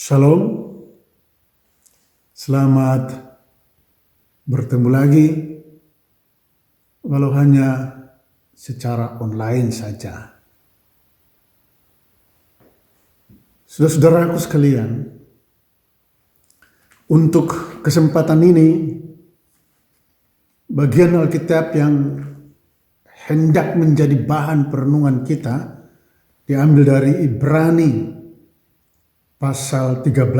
Shalom, selamat bertemu lagi, walau hanya secara online saja. Saudara-saudaraku sekalian, untuk kesempatan ini, bagian Alkitab yang hendak menjadi bahan perenungan kita diambil dari Ibrani pasal 13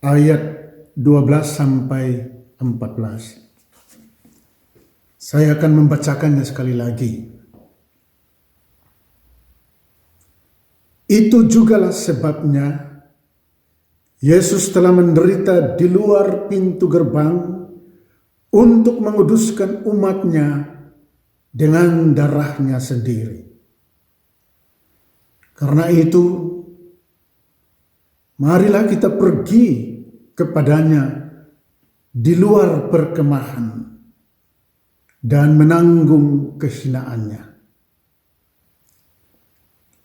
ayat 12 sampai 14. Saya akan membacakannya sekali lagi. Itu jugalah sebabnya Yesus telah menderita di luar pintu gerbang untuk menguduskan umatnya dengan darahnya sendiri. Karena itu, marilah kita pergi kepadanya di luar perkemahan dan menanggung kehinaannya.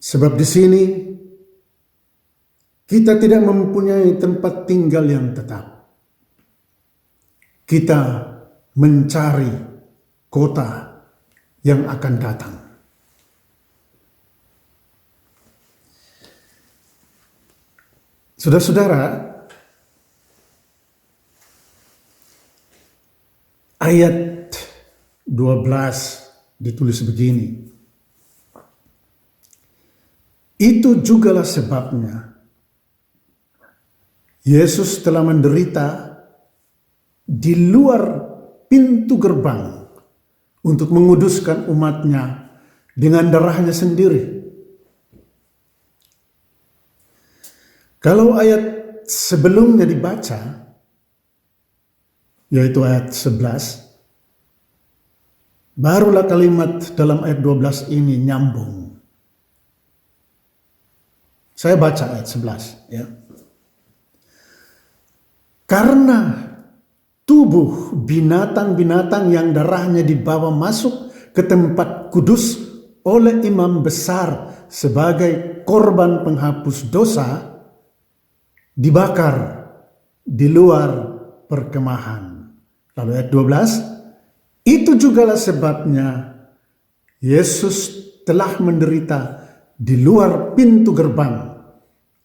Sebab di sini kita tidak mempunyai tempat tinggal yang tetap. Kita mencari kota yang akan datang. Saudara-saudara, ayat 12 ditulis begini. Itu jugalah sebabnya Yesus telah menderita di luar pintu gerbang untuk menguduskan umatnya dengan darahnya sendiri. Kalau ayat sebelumnya dibaca, yaitu ayat 11, barulah kalimat dalam ayat 12 ini nyambung. Saya baca ayat 11. Ya. Karena tubuh binatang-binatang yang darahnya dibawa masuk ke tempat kudus oleh imam besar sebagai korban penghapus dosa, dibakar di luar perkemahan. Lalu ayat 12, itu jugalah sebabnya Yesus telah menderita di luar pintu gerbang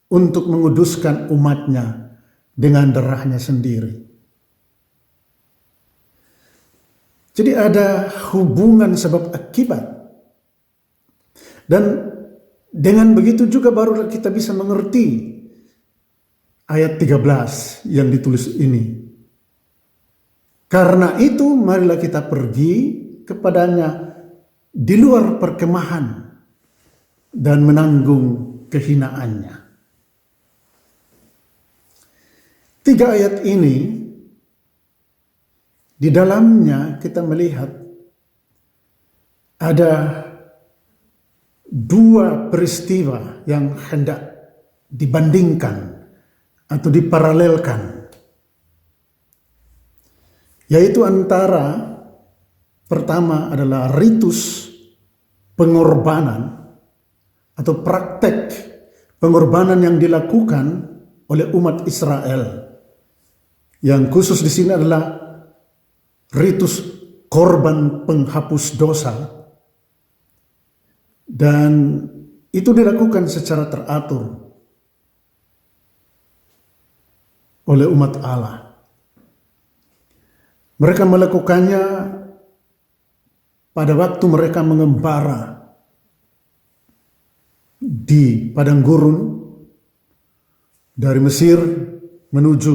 untuk menguduskan umatnya dengan darahnya sendiri. Jadi ada hubungan sebab akibat. Dan dengan begitu juga baru kita bisa mengerti ayat 13 yang ditulis ini. Karena itu marilah kita pergi kepadanya di luar perkemahan dan menanggung kehinaannya. 3 ayat ini di dalamnya kita melihat ada 2 peristiwa yang hendak dibandingkan atau diparalelkan, yaitu antara pertama adalah ritus pengorbanan atau praktek pengorbanan yang dilakukan oleh umat Israel, yang khusus di sini adalah ritus korban penghapus dosa, dan itu dilakukan secara teratur oleh umat Allah. Mereka melakukannya pada waktu mereka mengembara di padang gurun dari Mesir menuju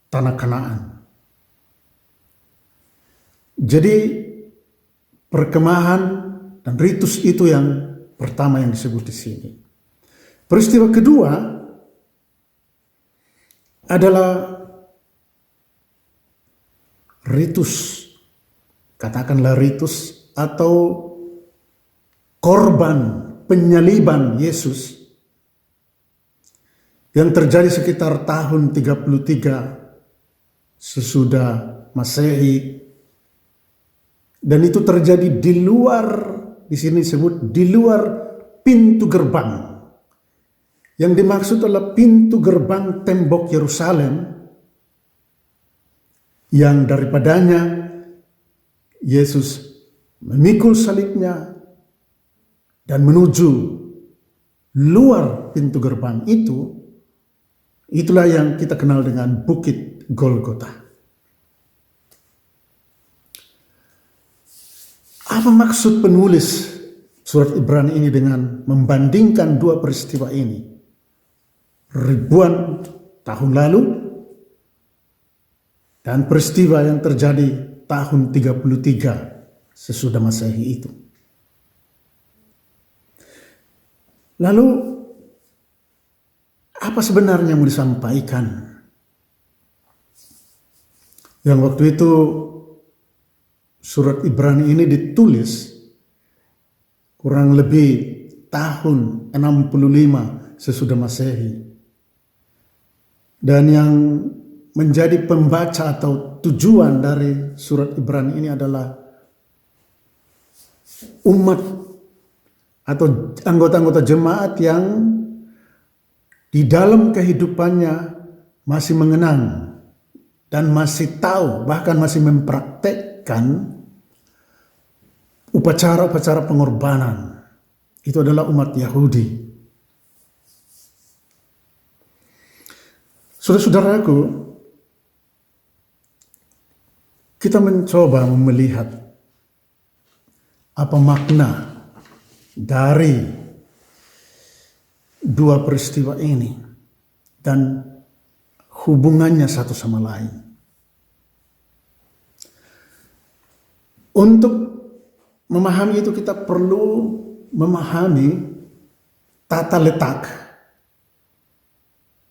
tanah Kanaan. Jadi perkemahan dan ritus itu yang pertama yang disebut di sini. Peristiwa kedua adalah ritus, katakanlah ritus atau korban penyaliban Yesus yang terjadi sekitar tahun 33 sesudah Masehi, dan itu terjadi di luar, di sini disebut di luar pintu gerbang, Yang dimaksud adalah pintu gerbang tembok Yerusalem yang daripadanya Yesus memikul salibnya dan menuju luar pintu gerbang itu. Itulah yang kita kenal dengan Bukit Golgota. Apa maksud penulis surat Ibrani ini dengan membandingkan dua peristiwa ini? Ribuan tahun lalu dan peristiwa yang terjadi tahun 33 sesudah Masehi itu. Lalu apa sebenarnya yang mau disampaikan? Yang waktu itu surat Ibrani ini ditulis kurang lebih tahun 65 sesudah Masehi. Dan yang menjadi pembaca atau tujuan dari surat Ibrani ini adalah umat atau anggota-anggota jemaat yang di dalam kehidupannya masih mengenang dan masih tahu, bahkan masih mempraktekkan upacara-upacara pengorbanan. Itu adalah umat Yahudi. Saudara-saudaraku, kita mencoba melihat apa makna dari dua peristiwa ini dan hubungannya satu sama lain. Untuk memahami itu kita perlu memahami tata letak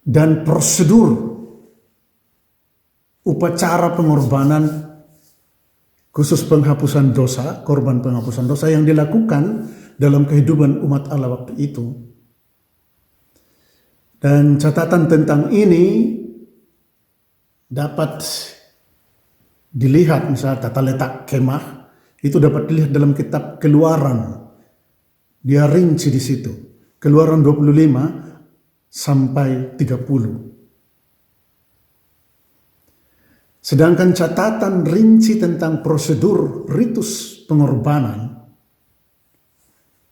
dan prosedur upacara pengorbanan khusus penghapusan dosa, korban penghapusan dosa yang dilakukan dalam kehidupan umat Allah waktu itu. Dan catatan tentang ini dapat dilihat, misalnya tata letak kemah, itu dapat dilihat dalam kitab Keluaran. Dia rinci di situ. Keluaran 25 sampai 30. Sedangkan catatan rinci tentang prosedur ritus pengorbanan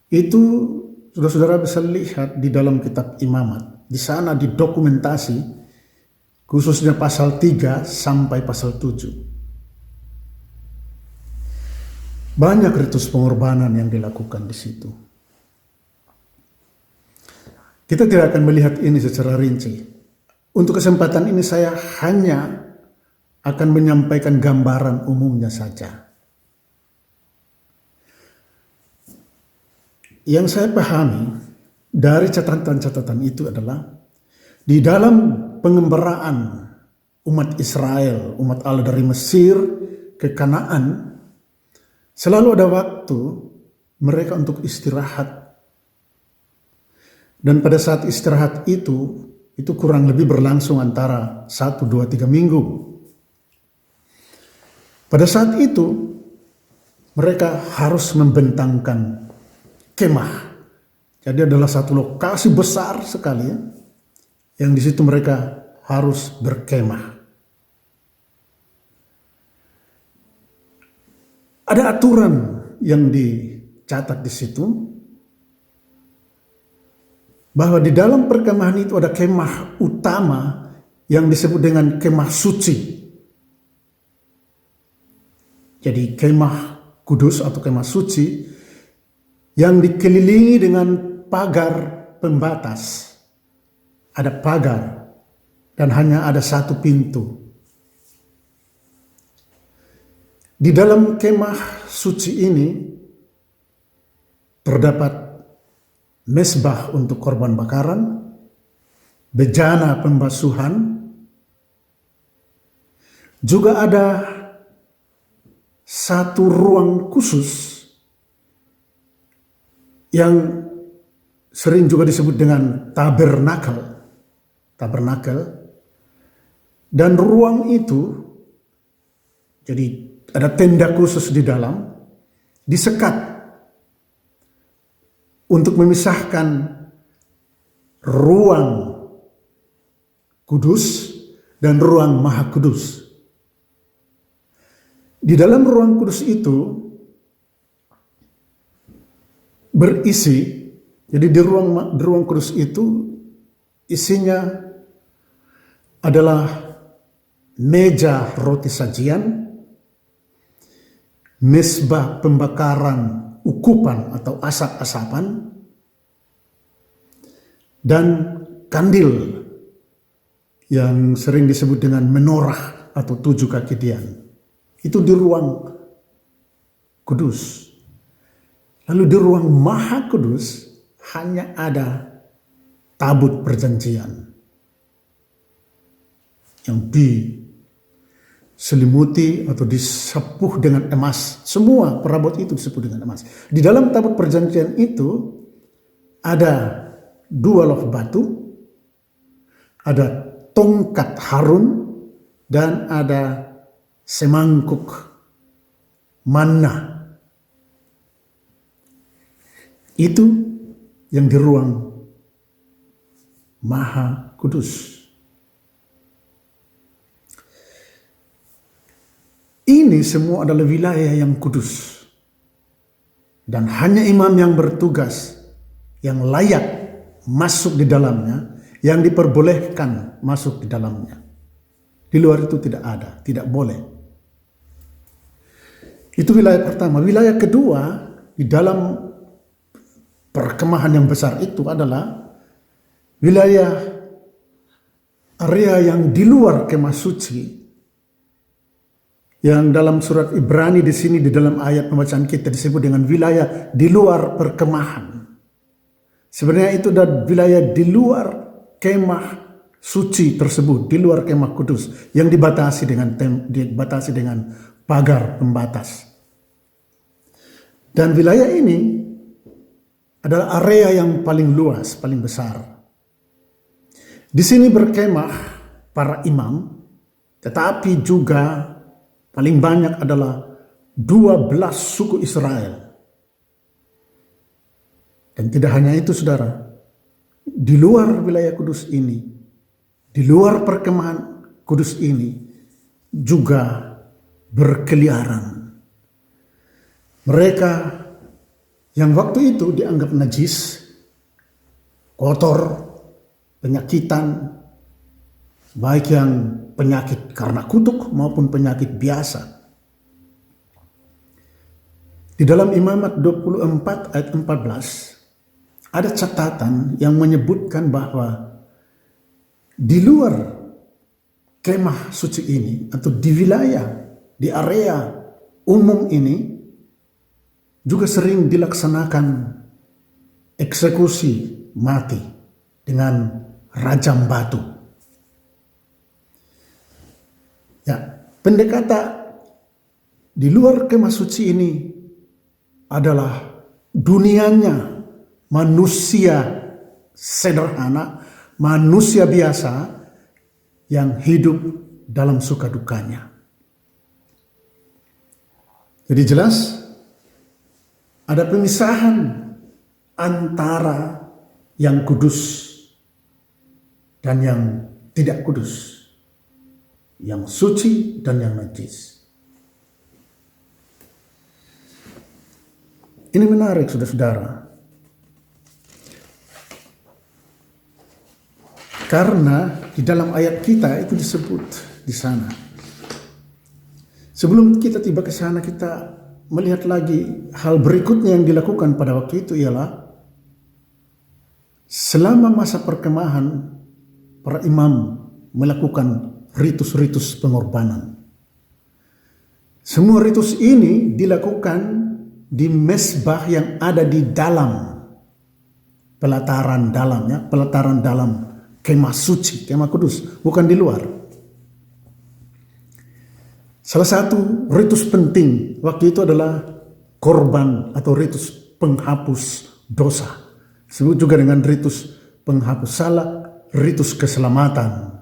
itu saudara-saudara bisa lihat di dalam kitab Imamat. Di sana didokumentasi khususnya pasal 3 sampai pasal 7. Banyak ritus pengorbanan yang dilakukan di situ. Kita tidak akan melihat ini secara rinci. Untuk kesempatan ini saya hanya akan menyampaikan gambaran umumnya saja. Yang saya pahami dari catatan-catatan itu adalah di dalam pengembaraan umat Israel, umat Allah dari Mesir ke Kanaan, selalu ada waktu mereka untuk istirahat. Dan pada saat istirahat itu kurang lebih berlangsung antara 1, 2, 3 minggu. Pada saat itu mereka harus membentangkan kemah. Jadi adalah satu lokasi besar sekali ya, yang di situ mereka harus berkemah. Ada aturan yang dicatat di situ bahwa di dalam perkemahan itu ada kemah utama yang disebut dengan kemah suci. Jadi kemah kudus atau kemah suci yang dikelilingi dengan pagar pembatas. Ada pagar dan hanya ada satu pintu. Di dalam kemah suci ini terdapat mesbah untuk korban bakaran, bejana pembasuhan, juga ada satu ruang khusus yang sering juga disebut dengan tabernakel. Dan ruang itu, jadi ada tenda khusus di dalam, disekat untuk memisahkan ruang kudus dan ruang maha kudus. Di dalam ruang kudus itu berisi, jadi di ruang kudus itu isinya adalah meja roti sajian, mezbah pembakaran ukupan atau asap-asapan, dan kandil yang sering disebut dengan menorah atau 7 kaki dian. Itu di ruang kudus. Lalu di ruang maha kudus hanya ada tabut perjanjian yang diselimuti atau disepuh dengan emas. Semua perabot itu disepuh dengan emas. Di dalam tabut perjanjian itu ada 2 loh batu, ada tongkat Harun, dan ada semangkuk manna. Itu yang di ruang maha kudus. Ini semua adalah wilayah yang kudus. Dan hanya imam yang bertugas, yang layak masuk di dalamnya, yang diperbolehkan masuk di dalamnya. Di luar itu tidak ada, tidak boleh. Itu wilayah pertama. Wilayah kedua, di dalam perkemahan yang besar itu adalah wilayah area yang di luar kemah suci, yang dalam surat Ibrani di sini di dalam ayat pembacaan kita disebut dengan wilayah di luar perkemahan. Sebenarnya itu adalah wilayah di luar kemah suci tersebut, di luar kemah kudus yang dibatasi dengan pagar pembatas. Dan wilayah ini adalah area yang paling luas, paling besar. Di sini berkemah para imam, tetapi juga paling banyak adalah 12 suku Israel. Dan tidak hanya itu, saudara, di luar wilayah kudus ini, di luar perkemahan kudus ini juga berkeliaran mereka yang waktu itu dianggap najis, kotor, penyakitan, baik yang penyakit karena kutuk maupun penyakit biasa. Di dalam Imamat 24 ayat 14 ada catatan yang menyebutkan bahwa di luar kemah suci ini atau di wilayah, di area umum ini juga sering dilaksanakan eksekusi mati dengan rajam batu. Ya, pendekatan di luar kemah suci ini adalah dunianya manusia sederhana, manusia biasa yang hidup dalam suka dukanya. Jadi jelas ada pemisahan antara yang kudus dan yang tidak kudus, yang suci dan yang najis. Ini menarik, saudara-saudara, karena di dalam ayat kita itu disebut di sana. Sebelum kita tiba ke sana, kita melihat lagi hal berikutnya yang dilakukan pada waktu itu ialah selama masa perkemahan para imam melakukan ritus-ritus pengorbanan. Semua ritus ini dilakukan di mezbah yang ada di dalam pelataran dalamnya, pelataran dalam kemah suci, kemah kudus, bukan di luar. Salah satu ritus penting waktu itu adalah korban atau ritus penghapus dosa. Disebut juga dengan ritus penghapus salah, ritus keselamatan.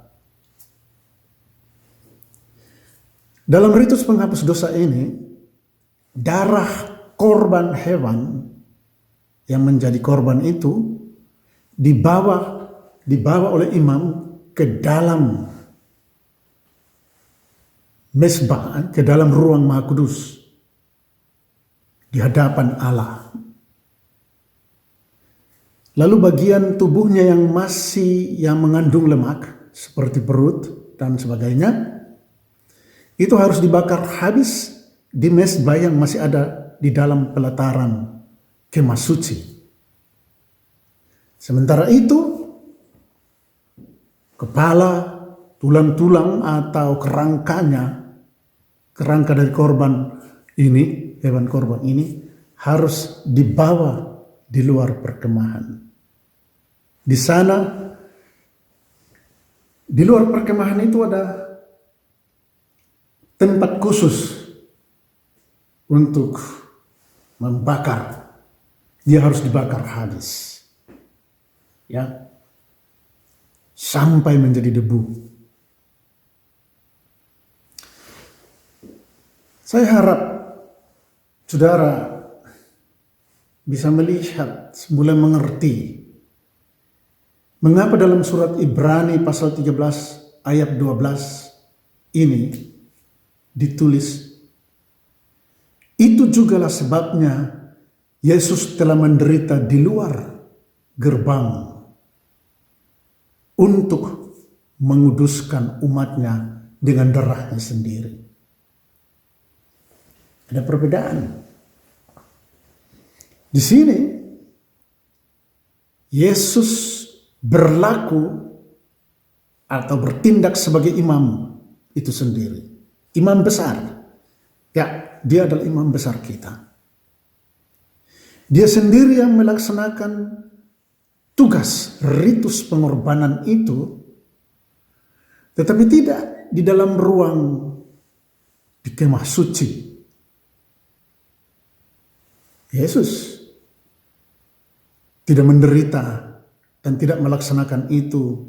Dalam ritus penghapus dosa ini, darah korban hewan yang menjadi korban itu dibawa dibawa oleh imam ke dalam mesbah, ke dalam ruang Maha Kudus di hadapan Allah. Lalu bagian tubuhnya yang mengandung lemak seperti perut dan sebagainya, itu harus dibakar habis di mesbah yang masih ada di dalam pelataran kemah suci. Sementara itu, kepala, tulang-tulang atau kerangka dari korban ini, hewan korban ini harus dibawa di luar perkemahan. Di sana, di luar perkemahan itu ada tempat khusus untuk membakar. Dia harus dibakar habis, ya, sampai menjadi debu. Saya harap saudara bisa melihat, mulai mengerti mengapa dalam surat Ibrani pasal 13 ayat 12 ini ditulis, itu jugalah sebabnya Yesus telah menderita di luar gerbang untuk menguduskan umatnya dengan darahnya sendiri. Ada perbedaan. Di sini Yesus berlaku atau bertindak sebagai imam itu sendiri. Imam besar. Ya, dia adalah imam besar kita. Dia sendiri yang melaksanakan tugas ritus pengorbanan itu, tetapi tidak di dalam ruang di kemah suci. Yesus tidak menderita dan tidak melaksanakan itu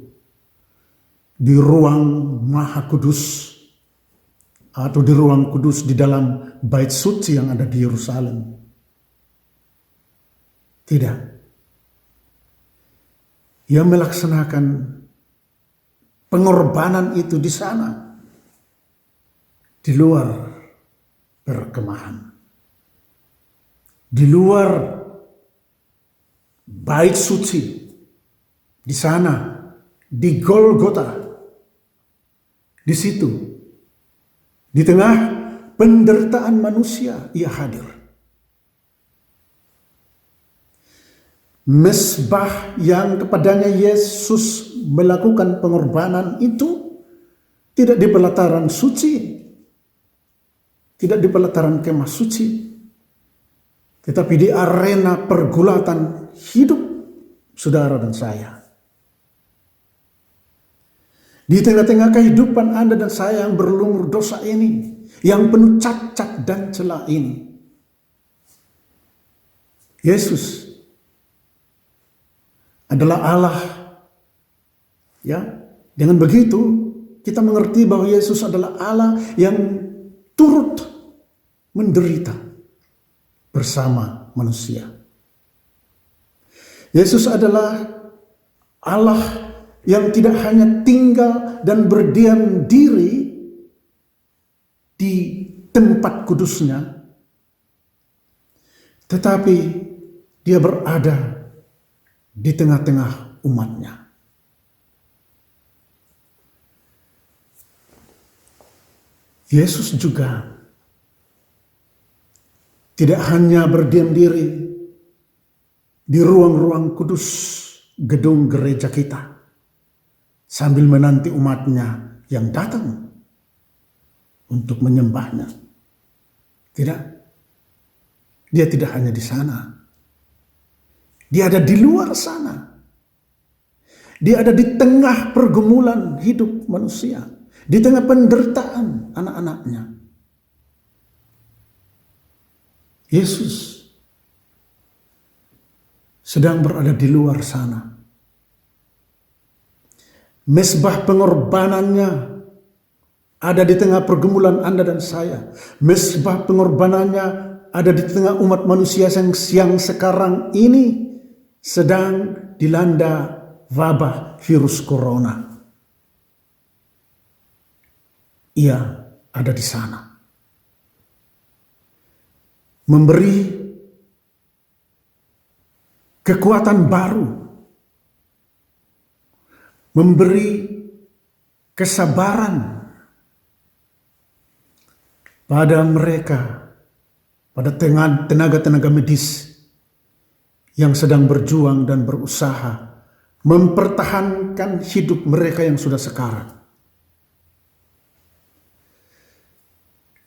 di ruang Maha Kudus atau di ruang kudus di dalam bait suci yang ada di Yerusalem. Tidak. Ia melaksanakan pengorbanan itu di sana, di luar perkemahan, di luar bait suci, di sana, di Golgota, di situ, di tengah penderitaan manusia, ia hadir. Mesbah yang kepadanya Yesus melakukan pengorbanan itu tidak di pelataran suci, tidak di pelataran kemah suci, tetapi di arena pergulatan hidup saudara dan saya. Di tengah-tengah kehidupan Anda dan saya yang berlumur dosa ini, yang penuh cacat dan celah ini, Yesus adalah Allah. Ya, dengan begitu kita mengerti bahwa Yesus adalah Allah yang turut menderita bersama manusia. Yesus adalah Allah yang tidak hanya tinggal dan berdiam diri di tempat kudusnya, tetapi dia berada di tengah-tengah umatnya. Yesus juga tidak hanya berdiam diri di ruang-ruang kudus gedung gereja kita sambil menanti umatnya yang datang untuk menyembahnya. Tidak. Dia tidak hanya di sana. Dia ada di luar sana. Dia ada di tengah pergumulan hidup manusia. Di tengah penderitaan anak-anaknya. Yesus sedang berada di luar sana. Mesbah pengorbanannya ada di tengah pergumulan Anda dan saya. Mesbah pengorbanannya ada di tengah umat manusia yang sekarang ini sedang dilanda wabah virus corona. Ia ada di sana. Memberi kekuatan baru. Memberi kesabaran pada mereka, pada tenaga-tenaga medis yang sedang berjuang dan berusaha mempertahankan hidup mereka yang sudah sekarat.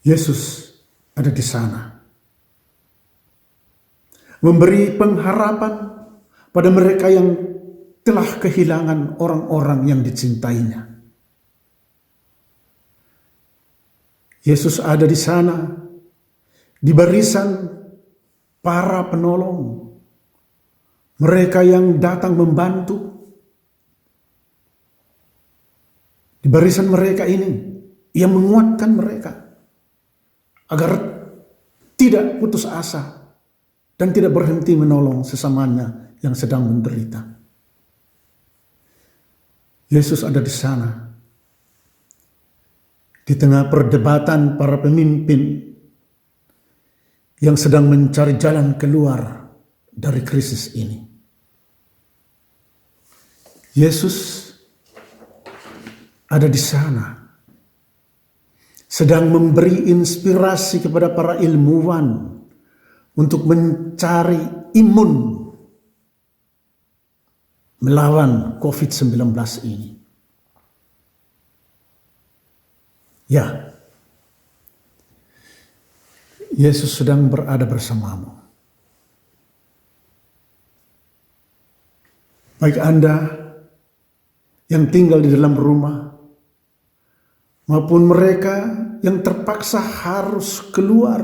Yesus ada di sana. Memberi pengharapan pada mereka yang telah kehilangan orang-orang yang dicintainya. Yesus ada di sana, di barisan para penolong, mereka yang datang membantu. Di barisan mereka ini, Ia menguatkan mereka agar tidak putus asa dan tidak berhenti menolong sesamanya yang sedang menderita. Yesus ada di sana, di tengah perdebatan para pemimpin yang sedang mencari jalan keluar dari krisis ini. Yesus ada di sana, sedang memberi inspirasi kepada para ilmuwan untuk mencari imun melawan COVID-19 ini. Ya, Yesus sedang berada bersamamu. Baik Anda yang tinggal di dalam rumah, maupun mereka yang terpaksa harus keluar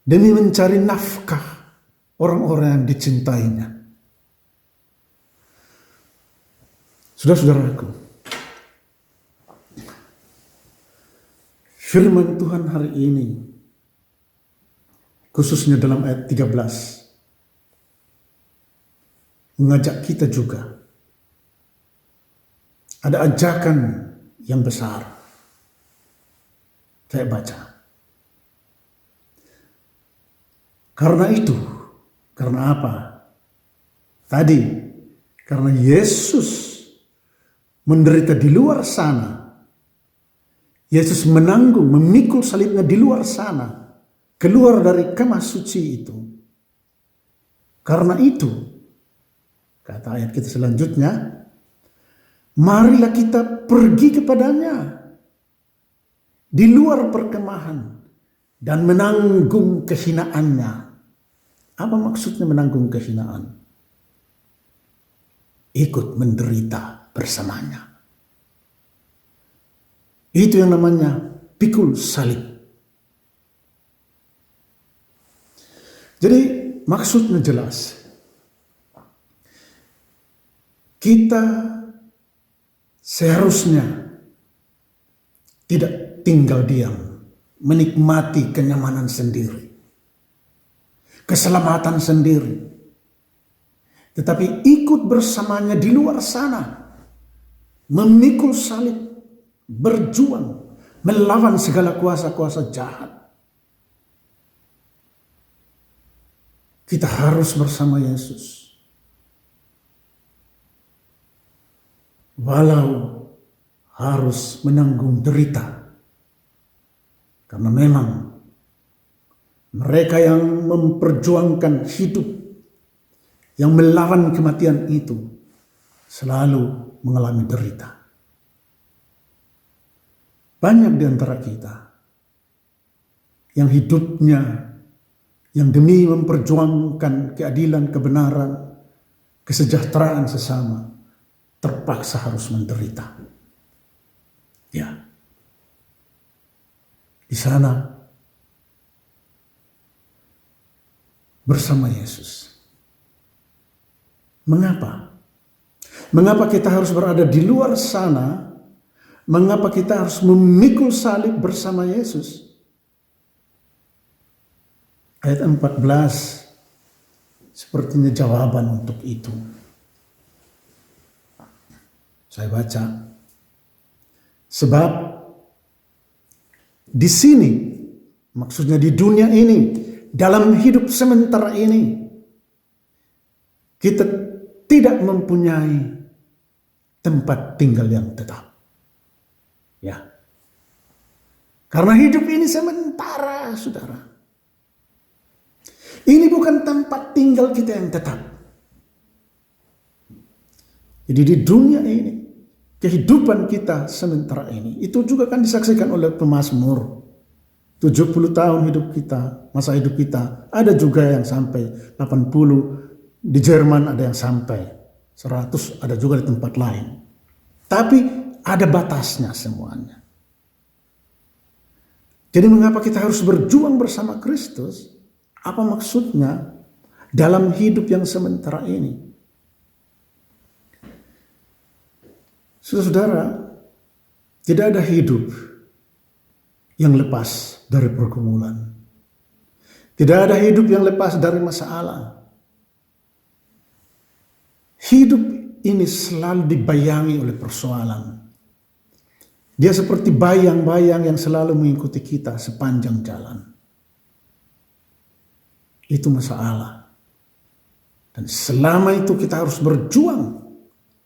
demi mencari nafkah orang-orang yang dicintainya. Saudara-saudaraku, firman Tuhan hari ini, khususnya dalam ayat 13, mengajak kita juga. Ada ajakan yang besar. Saya baca. Karena itu, karena apa? Tadi, karena Yesus menderita di luar sana. Yesus menanggung, memikul salibnya di luar sana. Keluar dari kemah suci itu. Karena itu, kata ayat kita selanjutnya, marilah kita pergi kepadanya di luar perkemahan dan menanggung kehinaannya. Apa maksudnya menanggung kehinaan? Ikut menderita bersamanya. Itu yang namanya pikul salib. Jadi maksudnya jelas. Kita seharusnya tidak tinggal diam, menikmati kenyamanan sendiri, keselamatan sendiri, tetapi ikut bersamanya di luar sana, memikul salib, berjuang, melawan segala kuasa-kuasa jahat. Kita harus bersama Yesus. Walau harus menanggung derita. Karena memang mereka yang memperjuangkan hidup, yang melawan kematian itu, selalu mengalami derita. Banyak di antara kita yang hidupnya, yang demi memperjuangkan keadilan, kebenaran, kesejahteraan sesama, terpaksa harus menderita. Ya, di sana bersama Yesus. Mengapa? Mengapa kita harus berada di luar sana? Mengapa kita harus memikul salib bersama Yesus? Ayat 14 sepertinya jawaban untuk itu. Saya baca. Sebab di sini, maksudnya di dunia ini, dalam hidup sementara ini, kita tidak mempunyai tempat tinggal yang tetap. Ya. Karena hidup ini sementara, saudara. Ini bukan tempat tinggal kita yang tetap. Jadi di dunia ini, kehidupan kita sementara ini, itu juga kan disaksikan oleh pemazmur. 70 tahun hidup kita, masa hidup kita, ada juga yang sampai 80, di Jerman ada yang sampai 100, ada juga di tempat lain. Tapi ada batasnya semuanya. Jadi mengapa kita harus berjuang bersama Kristus? Apa maksudnya dalam hidup yang sementara ini? Saudara-saudara, tidak ada hidup yang lepas dari pergumulan. Tidak ada hidup yang lepas dari masalah. Hidup ini selalu dibayangi oleh persoalan. Dia seperti bayang-bayang yang selalu mengikuti kita sepanjang jalan. Itu masalah. Dan selama itu kita harus berjuang.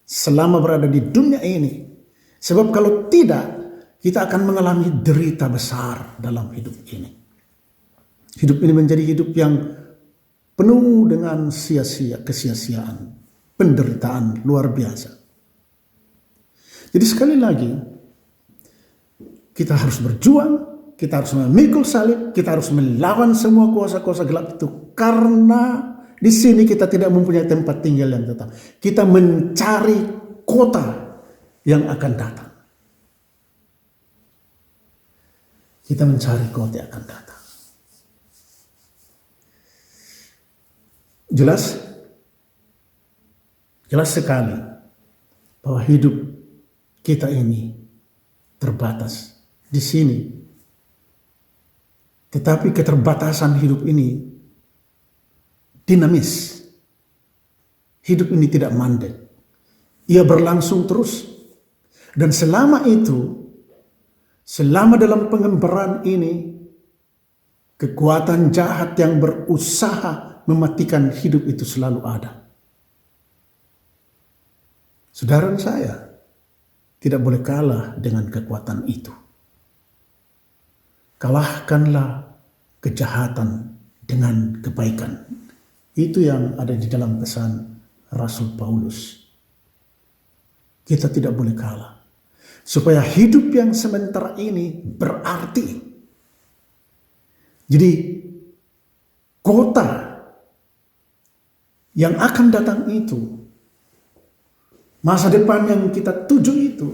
Selama berada di dunia ini. Sebab kalau tidak, kita akan mengalami derita besar dalam hidup ini. Hidup ini menjadi hidup yang penuh dengan sia-sia, kesia-siaan, penderitaan luar biasa. Jadi sekali lagi, kita harus berjuang, kita harus memikul salib, kita harus melawan semua kuasa-kuasa gelap itu. Karena di sini kita tidak mempunyai tempat tinggal yang tetap. Kita mencari kota yang akan datang. Kita mencari kota yang akan datang. Jelas? Jelas sekali bahwa hidup kita ini terbatas di sini. Tetapi keterbatasan hidup ini dinamis. Hidup ini tidak mandek. Ia berlangsung terus. Dan selama itu, selama dalam pengembaraan ini, kekuatan jahat yang berusaha mematikan hidup itu selalu ada. Saudara saya tidak boleh kalah dengan kekuatan itu. Kalahkanlah kejahatan dengan kebaikan. Itu yang ada di dalam pesan Rasul Paulus. Kita tidak boleh kalah. Supaya hidup yang sementara ini berarti. Jadi kota yang akan datang itu, masa depan yang kita tuju itu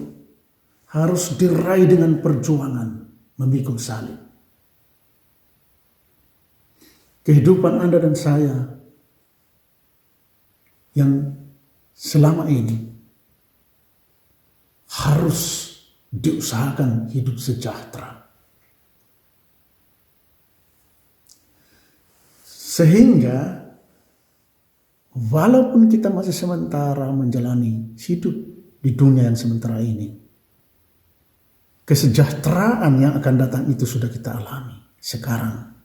harus diraih dengan perjuangan memikul salib. Kehidupan Anda dan saya yang selama ini harus diusahakan hidup sejahtera. Sehingga walaupun kita masih sementara menjalani hidup di dunia yang sementara ini, kesejahteraan yang akan datang itu sudah kita alami sekarang.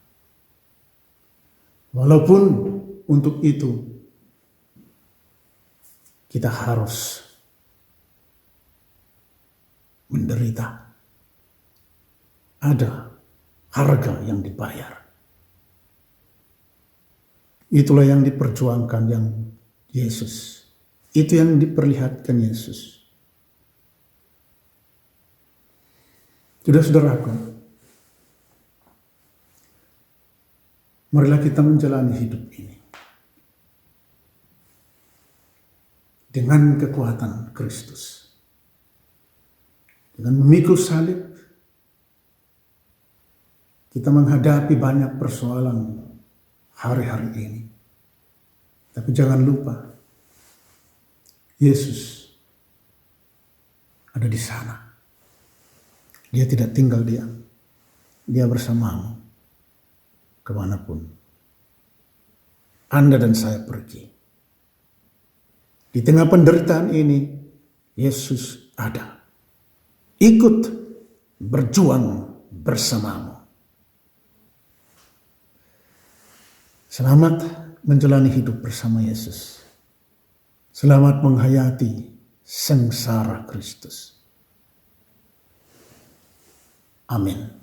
Walaupun untuk itu kita harus menderita. Ada harga yang dibayar. Itulah yang diperjuangkan yang Yesus. Itu yang diperlihatkan Yesus. Saudara-saudaraku, marilah kita menjalani hidup ini dengan kekuatan Kristus. Dengan memikul salib, kita menghadapi banyak persoalan hari-hari ini. Tapi jangan lupa, Yesus ada di sana. Dia tidak tinggal diam. Dia bersamamu kemanapun Anda dan saya pergi. Di tengah penderitaan ini, Yesus ada. Ikut berjuang bersamamu. Selamat menjalani hidup bersama Yesus. Selamat menghayati sengsara Kristus. Amin.